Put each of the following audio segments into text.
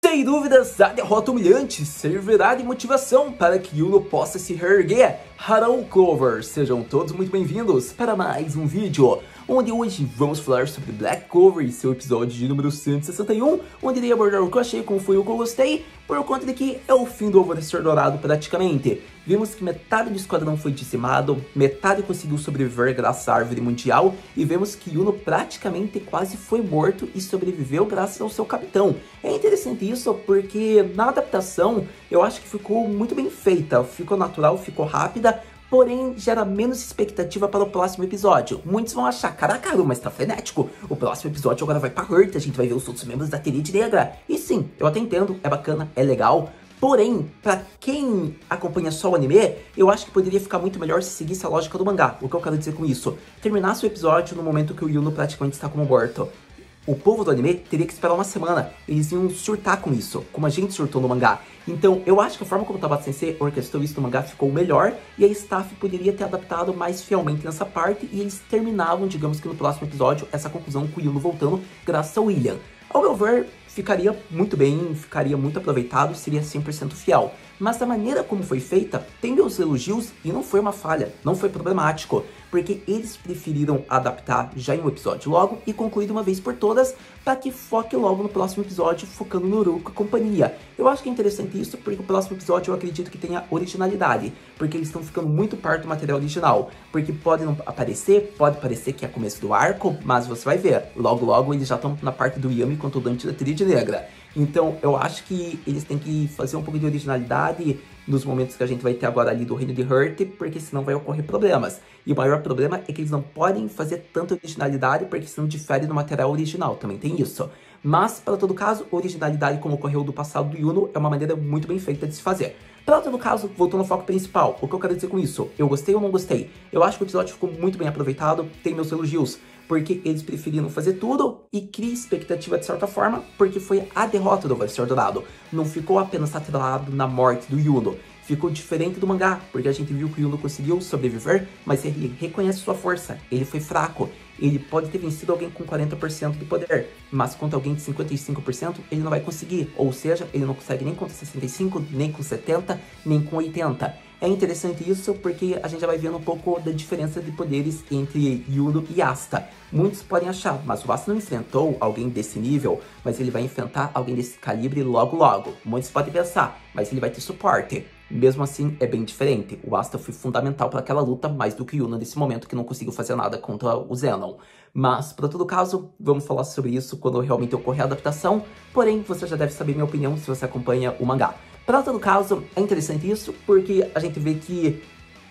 Sem dúvidas, a derrota humilhante servirá de motivação para que Yuno possa se reerguer. Hello Clover, sejam todos muito bem-vindos para mais um vídeo, onde hoje vamos falar sobre Black Clover e seu episódio de número 161, onde irei abordar o que eu achei, como foi o que eu gostei, por conta de que é o fim do Alvorecer Dourado praticamente. Vimos que metade do esquadrão foi dizimado, metade conseguiu sobreviver graças à árvore mundial, e vemos que Yuno praticamente quase foi morto e sobreviveu graças ao seu capitão. É interessante isso porque na adaptação eu acho que ficou muito bem feita, ficou natural, ficou rápida, porém gera menos expectativa para o próximo episódio. Muitos vão achar, caraca, mas tá frenético, o próximo episódio agora vai pra Hurt, a gente vai ver os outros membros da Tríade Negra. E sim, eu até entendo, é bacana, é legal, porém, pra quem acompanha só o anime, eu acho que poderia ficar muito melhor se seguisse a lógica do mangá. O que eu quero dizer com isso? Terminasse o episódio no momento que o Yuno praticamente está como morto. O povo do anime teria que esperar uma semana, eles iam surtar com isso, como a gente surtou no mangá. Então eu acho que a forma como o Tabata Sensei orquestrou isso no mangá ficou melhor, e a staff poderia ter adaptado mais fielmente nessa parte, e eles terminavam, digamos que no próximo episódio, essa conclusão com o Yuno voltando graças ao William. Ao meu ver, ficaria muito bem, ficaria muito aproveitado, seria 100% fiel. Mas a maneira como foi feita tem meus elogios e não foi uma falha, não foi problemático, porque eles preferiram adaptar já em um episódio logo e concluir de uma vez por todas, para que foque logo no próximo episódio, focando no Uruko e companhia. Eu acho que é interessante isso, porque o próximo episódio eu acredito que tenha originalidade, porque eles estão ficando muito perto do material original, porque pode não aparecer, pode parecer que é começo do arco, mas você vai ver, logo logo eles já estão na parte do Yami contra o Dante da Tríade Negra. Então eu acho que eles têm que fazer um pouco de originalidade nos momentos que a gente vai ter agora ali do reino de Hurt, porque senão vai ocorrer problemas. E o maior problema é que eles não podem fazer tanta originalidade, porque senão difere do material original, também tem isso. Mas, para todo caso, originalidade como ocorreu do passado do Yuno é uma maneira muito bem feita de se fazer. Para todo caso, voltando ao foco principal, o que eu quero dizer com isso? Eu gostei ou não gostei? Eu acho que o episódio ficou muito bem aproveitado, tem meus elogios, porque eles preferiram fazer tudo e cria expectativa de certa forma, porque foi a derrota do Alvorecer Dourado. Não ficou apenas atrelado na morte do Yuno. Ficou diferente do mangá, porque a gente viu que o Yuno conseguiu sobreviver, mas ele reconhece sua força, ele foi fraco. Ele pode ter vencido alguém com 40% de poder, mas contra alguém de 55% ele não vai conseguir. Ou seja, ele não consegue nem contra 65%, nem com 70%, nem com 80%. É interessante isso porque a gente já vai vendo um pouco da diferença de poderes entre Yuno e Asta. Muitos podem achar, mas o Asta não enfrentou alguém desse nível, mas ele vai enfrentar alguém desse calibre logo logo. Muitos podem pensar, mas ele vai ter suporte. Mesmo assim, é bem diferente. O Asta foi fundamental para aquela luta, mais do que o Yuno nesse momento, que não conseguiu fazer nada contra o Zenon. Mas, para todo caso, vamos falar sobre isso quando realmente ocorrer a adaptação. Porém, você já deve saber minha opinião se você acompanha o mangá. Para todo caso, é interessante isso, porque a gente vê que,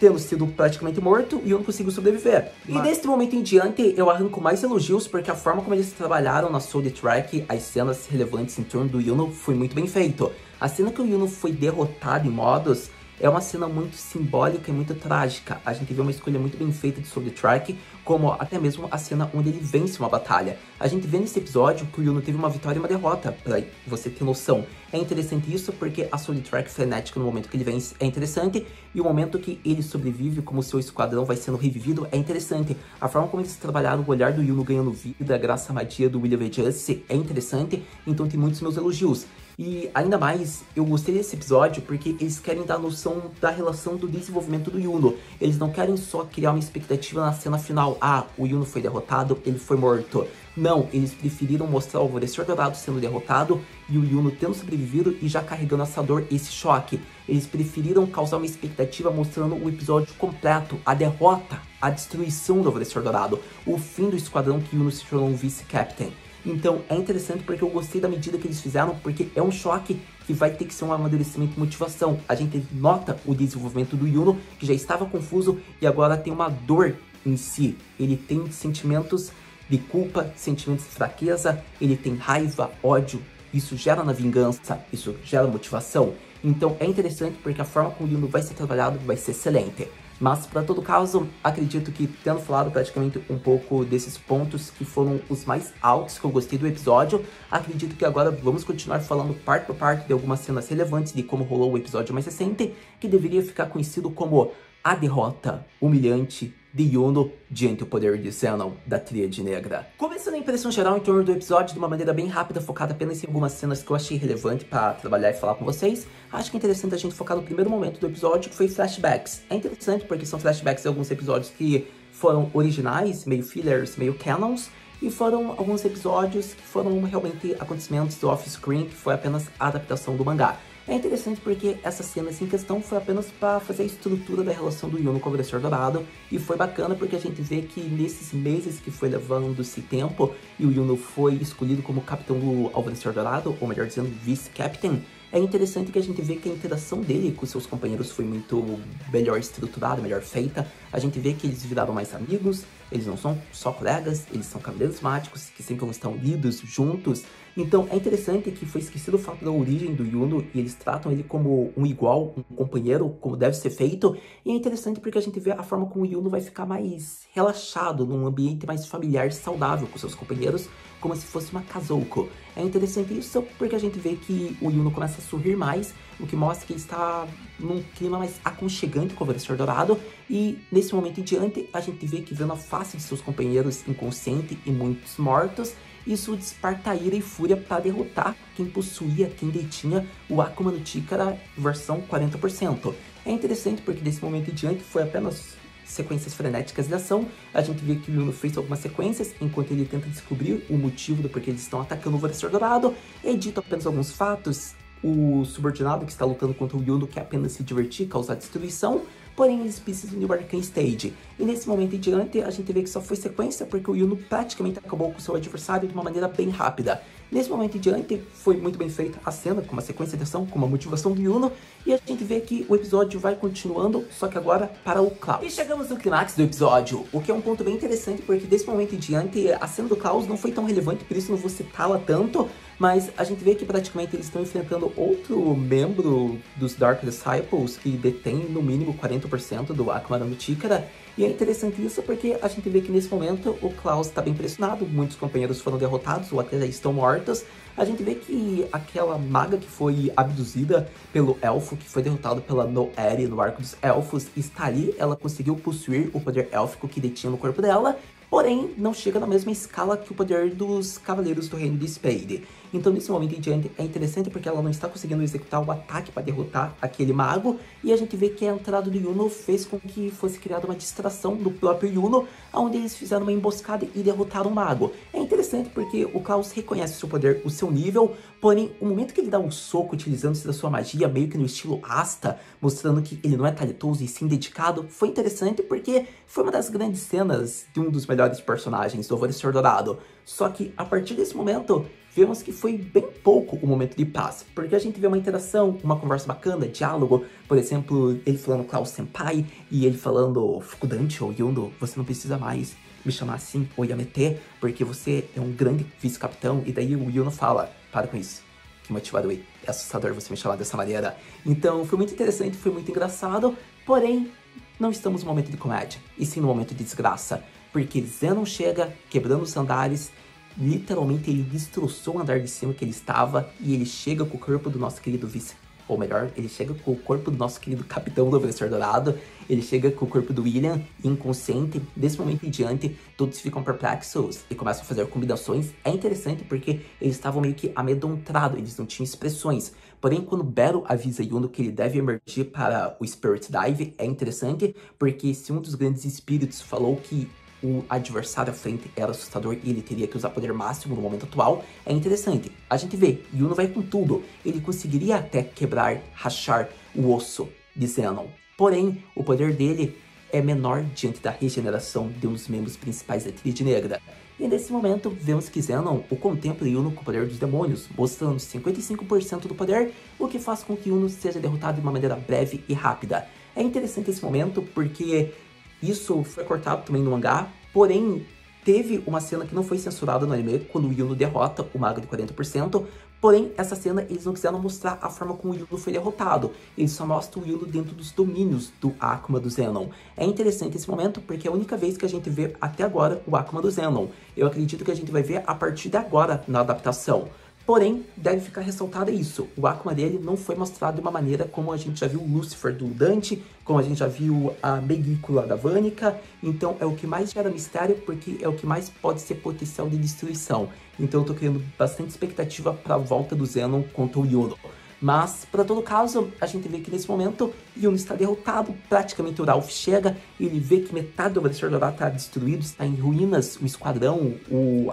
tendo sido praticamente morto, Yuno conseguiu sobreviver. E desse momento em diante, eu arranco mais elogios, porque a forma como eles trabalharam na Soul Track, as cenas relevantes em torno do Yuno, foi muito bem feito. A cena que o Yuno foi derrotado em modos é uma cena muito simbólica e muito trágica. A gente vê uma escolha muito bem feita de Soul Track, como até mesmo a cena onde ele vence uma batalha. A gente vê nesse episódio que o Yuno teve uma vitória e uma derrota, pra você ter noção. É interessante isso porque a Soul Track frenética no momento que ele vence é interessante, e o momento que ele sobrevive, como seu esquadrão vai sendo revivido, é interessante. A forma como eles trabalharam o olhar do Yuno ganhando vida graças à magia do William V. Justice é interessante, então tem muitos meus elogios. E ainda mais, eu gostei desse episódio porque eles querem dar noção da relação do desenvolvimento do Yuno. Eles não querem só criar uma expectativa na cena final. Ah, o Yuno foi derrotado, ele foi morto. Não, eles preferiram mostrar o Alvorecer Dourado sendo derrotado e o Yuno tendo sobrevivido e já carregando essa dor, esse choque. Eles preferiram causar uma expectativa mostrando o episódio completo, a derrota, a destruição do Alvorecer Dourado, o fim do esquadrão que Yuno se tornou um vice-captain. Então é interessante porque eu gostei da medida que eles fizeram, porque é um choque que vai ter que ser um amadurecimento e motivação. A gente nota o desenvolvimento do Yuno, que já estava confuso e agora tem uma dor em si. Ele tem sentimentos de culpa, sentimentos de fraqueza, ele tem raiva, ódio. Isso gera na vingança, isso gera motivação. Então é interessante porque a forma como o Yuno vai ser trabalhado vai ser excelente. Mas, para todo caso, acredito que, tendo falado praticamente um pouco desses pontos que foram os mais altos que eu gostei do episódio, acredito que agora vamos continuar falando parte por parte de algumas cenas relevantes de como rolou o episódio mais recente, que deveria ficar conhecido como a derrota humilhante de Yuno diante do poder de Zenon da Tríade Negra. Começando a impressão geral em torno do episódio de uma maneira bem rápida, focada apenas em algumas cenas que eu achei relevante para trabalhar e falar com vocês, acho que é interessante a gente focar no primeiro momento do episódio, que foi flashbacks. É interessante porque são flashbacks de alguns episódios que foram originais, meio fillers, meio canons, e foram alguns episódios que foram realmente acontecimentos do off-screen, que foi apenas a adaptação do mangá. É interessante porque essa cena em questão foi apenas para fazer a estrutura da relação do Yuno com o Vencedor Dourado, e foi bacana porque a gente vê que nesses meses que foi levando-se tempo e o Yuno foi escolhido como capitão do Alvorecer Dourado, ou melhor dizendo, vice-captain, é interessante que a gente vê que a interação dele com seus companheiros foi muito melhor estruturada, melhor feita. A gente vê que eles viraram mais amigos, eles não são só colegas, eles são cavaleiros mágicos que sempre estão unidos, juntos. Então é interessante que foi esquecido o fato da origem do Yuno e eles tratam ele como um igual, um companheiro, como deve ser feito. E é interessante porque a gente vê a forma como o Yuno vai ficar mais relaxado, num ambiente mais familiar, saudável com seus companheiros, como se fosse uma Kazoku. É interessante isso porque a gente vê que o Yuno começa a sorrir mais, o que mostra que ele está num clima mais aconchegante com o Alvorecer Dourado, e nesse momento em diante a gente vê que vendo a face de seus companheiros inconsciente e muitos mortos, isso desperta ira e fúria para derrotar quem possuía, quem detinha o Akuma no Chikara versão 40%. É interessante porque desse momento em diante foi apenas sequências frenéticas de ação. A gente vê que o Yuno fez algumas sequências enquanto ele tenta descobrir o motivo do porquê eles estão atacando o Alvorecer Dourado. É dito apenas alguns fatos. O subordinado que está lutando contra o Yuno quer apenas se divertir, causar destruição, porém eles precisam de um Arcane Stage. E nesse momento em diante a gente vê que só foi sequência porque o Yuno praticamente acabou com o seu adversário de uma maneira bem rápida. Nesse momento em diante foi muito bem feita a cena, com uma sequência de ação, com uma motivação do Yuno, e a gente vê que o episódio vai continuando, só que agora para o Klaus. E chegamos no clímax do episódio, o que é um ponto bem interessante porque desse momento em diante a cena do Klaus não foi tão relevante, por isso não vou citá-la tanto, mas a gente vê que praticamente eles estão enfrentando outro membro dos Dark Disciples que detém no mínimo 40% do Akuma no Chikara. E é interessante isso porque a gente vê que nesse momento o Klaus está bem pressionado, muitos companheiros foram derrotados ou até já estão mortos. A gente vê que aquela maga que foi abduzida pelo elfo, que foi derrotado pela Noeri no Arco dos Elfos, está ali, ela conseguiu possuir o poder élfico que detinha no corpo dela, porém não chega na mesma escala que o poder dos Cavaleiros do Reino de Spade. Então nesse momento em diante é interessante porque ela não está conseguindo executar o ataque para derrotar aquele mago, e a gente vê que a entrada do Yuno fez com que fosse criada uma distração do próprio Yuno, onde eles fizeram uma emboscada e derrotaram o mago. É interessante porque o Klaus reconhece o seu poder, o seu nível, porém o momento que ele dá um soco utilizando-se da sua magia, meio que no estilo Asta, mostrando que ele não é talentoso e sim dedicado, foi interessante porque foi uma das grandes cenas de um dos melhores personagens do Alvorecer Dourado. Só que a partir desse momento vemos que foi bem pouco o momento de paz, porque a gente vê uma interação, uma conversa bacana, diálogo, por exemplo, ele falando Klaus Senpai, e ele falando Fukudanchi ou Yuno, você não precisa mais me chamar assim, ou Yamete, porque você é um grande vice-capitão, e daí o Yuno fala, para com isso, que motivado é assustador você me chamar dessa maneira. Então foi muito interessante, foi muito engraçado, porém não estamos no momento de comédia, e sim no momento de desgraça, porque Zenon chega quebrando os andares. Literalmente ele destroçou o andar de cima que ele estava, e ele chega com o corpo do nosso querido vice, ou melhor, ele chega com o corpo do nosso querido capitão do Alvorecer Dourado, ele chega com o corpo do William inconsciente. Desse momento em diante todos ficam perplexos e começam a fazer combinações. É interessante porque eles estavam meio que amedrontados, eles não tinham expressões, porém quando Bero avisa Yuno que ele deve emergir para o Spirit Dive, é interessante porque se um dos grandes espíritos falou que o adversário à frente era assustador e ele teria que usar poder máximo no momento atual, é interessante. A gente vê, Yuno vai com tudo, ele conseguiria até quebrar, rachar o osso de Zenon. Porém, o poder dele é menor diante da regeneração de um dos membros principais da Tríade Negra. E nesse momento, vemos que Zenon o contempla Yuno com o poder dos demônios, mostrando 55% do poder, o que faz com que Yuno seja derrotado de uma maneira breve e rápida. É interessante esse momento porque isso foi cortado também no mangá, porém teve uma cena que não foi censurada no anime, quando o Yuno derrota o mago de 40%, porém essa cena eles não quiseram mostrar a forma como o Yuno foi derrotado, eles só mostram o Yuno dentro dos domínios do Akuma do Zenon. É interessante esse momento porque é a única vez que a gente vê até agora o Akuma do Zenon. Eu acredito que a gente vai ver a partir de agora na adaptação. Porém, deve ficar ressaltado isso, o Akuma dele não foi mostrado de uma maneira como a gente já viu o Lucifer do Dante, como a gente já viu a Megicula da Vanica, então é o que mais gera mistério, porque é o que mais pode ser potencial de destruição. Então eu tô criando bastante expectativa para a volta do Zenon contra o Yuno. Mas, para todo caso, a gente vê que nesse momento, Yuno está derrotado, praticamente o Ralph chega, ele vê que metade do Alvorecer Dourado está destruído, está em ruínas, o esquadrão,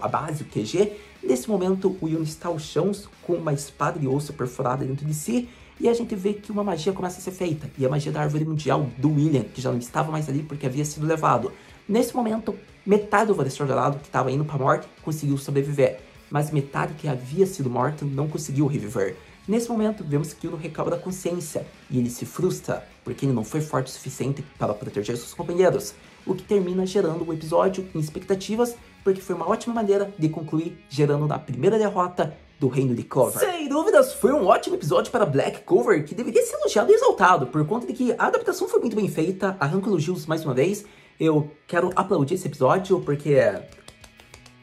a base, o QG. Nesse momento, o Yuno está ao chão, com uma espada de osso perfurada dentro de si, e a gente vê que uma magia começa a ser feita, e a magia da Árvore Mundial, do William, que já não estava mais ali porque havia sido levado. Nesse momento, metade do Alvorecer Dourado, que estava indo para a morte, conseguiu sobreviver, mas metade que havia sido morta não conseguiu reviver. Nesse momento, vemos que Yuno recobra a consciência, e ele se frustra, porque ele não foi forte o suficiente para proteger seus companheiros, o que termina gerando o episódio em expectativas, porque foi uma ótima maneira de concluir, gerando na primeira derrota do Reino de Clover. Sem dúvidas, foi um ótimo episódio para Black Clover, que deveria ser elogiado e exaltado, por conta de que a adaptação foi muito bem feita, arranco elogios mais uma vez. Eu quero aplaudir esse episódio, porque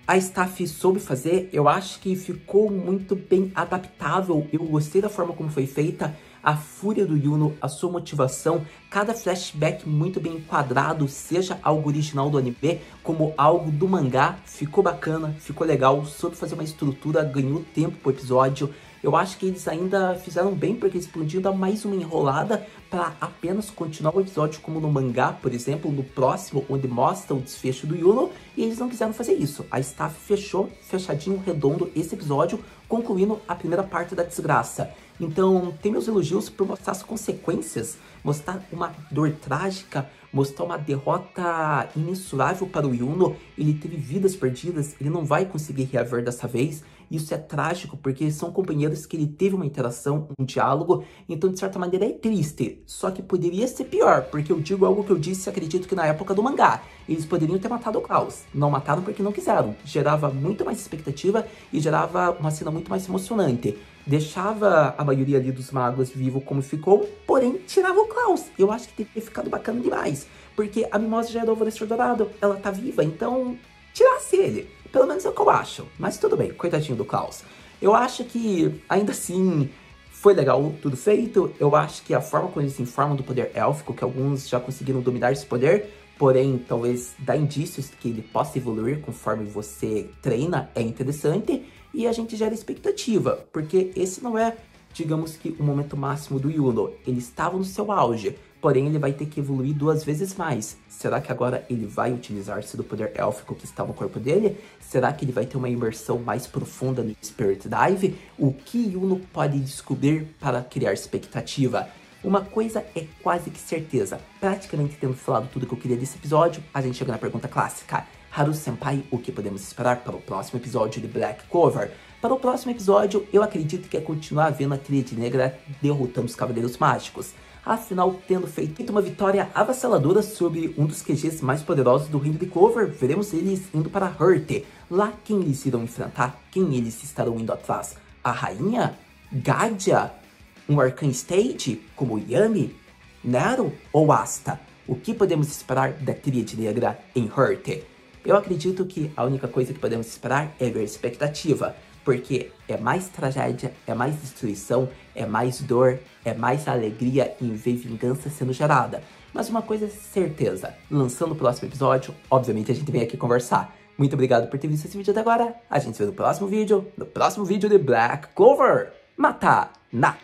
a staff soube fazer, eu acho que ficou muito bem adaptável, eu gostei da forma como foi feita, a fúria do Yuno, a sua motivação, cada flashback muito bem enquadrado, seja algo original do anime, como algo do mangá, ficou bacana, ficou legal, soube fazer uma estrutura, ganhou tempo pro episódio. Eu acho que eles ainda fizeram bem, porque eles podiam dar mais uma enrolada para apenas continuar o episódio como no mangá, por exemplo, no próximo, onde mostra o desfecho do Yuno, e eles não quiseram fazer isso. A staff fechou, fechadinho, redondo, esse episódio, concluindo a primeira parte da desgraça. Então, tem meus elogios por mostrar as consequências, mostrar uma dor trágica, mostrar uma derrota imensurável para o Yuno. Ele teve vidas perdidas, ele não vai conseguir reaver dessa vez. Isso é trágico, porque são companheiros que ele teve uma interação, um diálogo, então de certa maneira é triste. Só que poderia ser pior, porque eu digo algo que eu disse, acredito que na época do mangá. Eles poderiam ter matado o Klaus, não mataram porque não quiseram. Gerava muito mais expectativa e gerava uma cena muito mais emocionante. Deixava a maioria ali dos magos vivo como ficou, porém tirava o Klaus. Eu acho que teria ficado bacana demais, porque a Mimosa já é do Alvorecer Dourado, ela tá viva, então tirasse ele. Pelo menos é o que eu acho, mas tudo bem, coitadinho do Klaus. Eu acho que, ainda assim, foi legal tudo feito. Eu acho que a forma como eles se informam do poder élfico, que alguns já conseguiram dominar esse poder, porém, talvez dá indícios que ele possa evoluir conforme você treina, é interessante. E a gente gera expectativa, porque esse não é, digamos que, o momento máximo do Yuno. Ele estava no seu auge, porém ele vai ter que evoluir 2 vezes mais. Será que agora ele vai utilizar-se do poder élfico que está no corpo dele? Será que ele vai ter uma imersão mais profunda no Spirit Dive? O que Yuno pode descobrir para criar expectativa? Uma coisa é quase que certeza, praticamente tendo falado tudo que eu queria desse episódio, a gente chega na pergunta clássica. Haru-senpai, o que podemos esperar para o próximo episódio de Black Clover? Para o próximo episódio, eu acredito que é continuar vendo a Tríade Negra derrotando os Cavaleiros Mágicos. Afinal, tendo feito uma vitória avassaladora sobre um dos QGs mais poderosos do Reino de Clover, veremos eles indo para Hearth. Lá, quem eles irão enfrentar? Quem eles estarão indo atrás? A Rainha? Gadia? Um Arcane Stage, como Yami, Nero ou Asta? O que podemos esperar da Tríade Negra em Hearth? Eu acredito que a única coisa que podemos esperar é ver expectativa, porque é mais tragédia, é mais destruição, é mais dor, é mais alegria em ver vingança sendo gerada. Mas uma coisa é certeza, lançando o próximo episódio, obviamente a gente vem aqui conversar. Muito obrigado por ter visto esse vídeo até agora, a gente se vê no próximo vídeo de Black Clover. Mata na!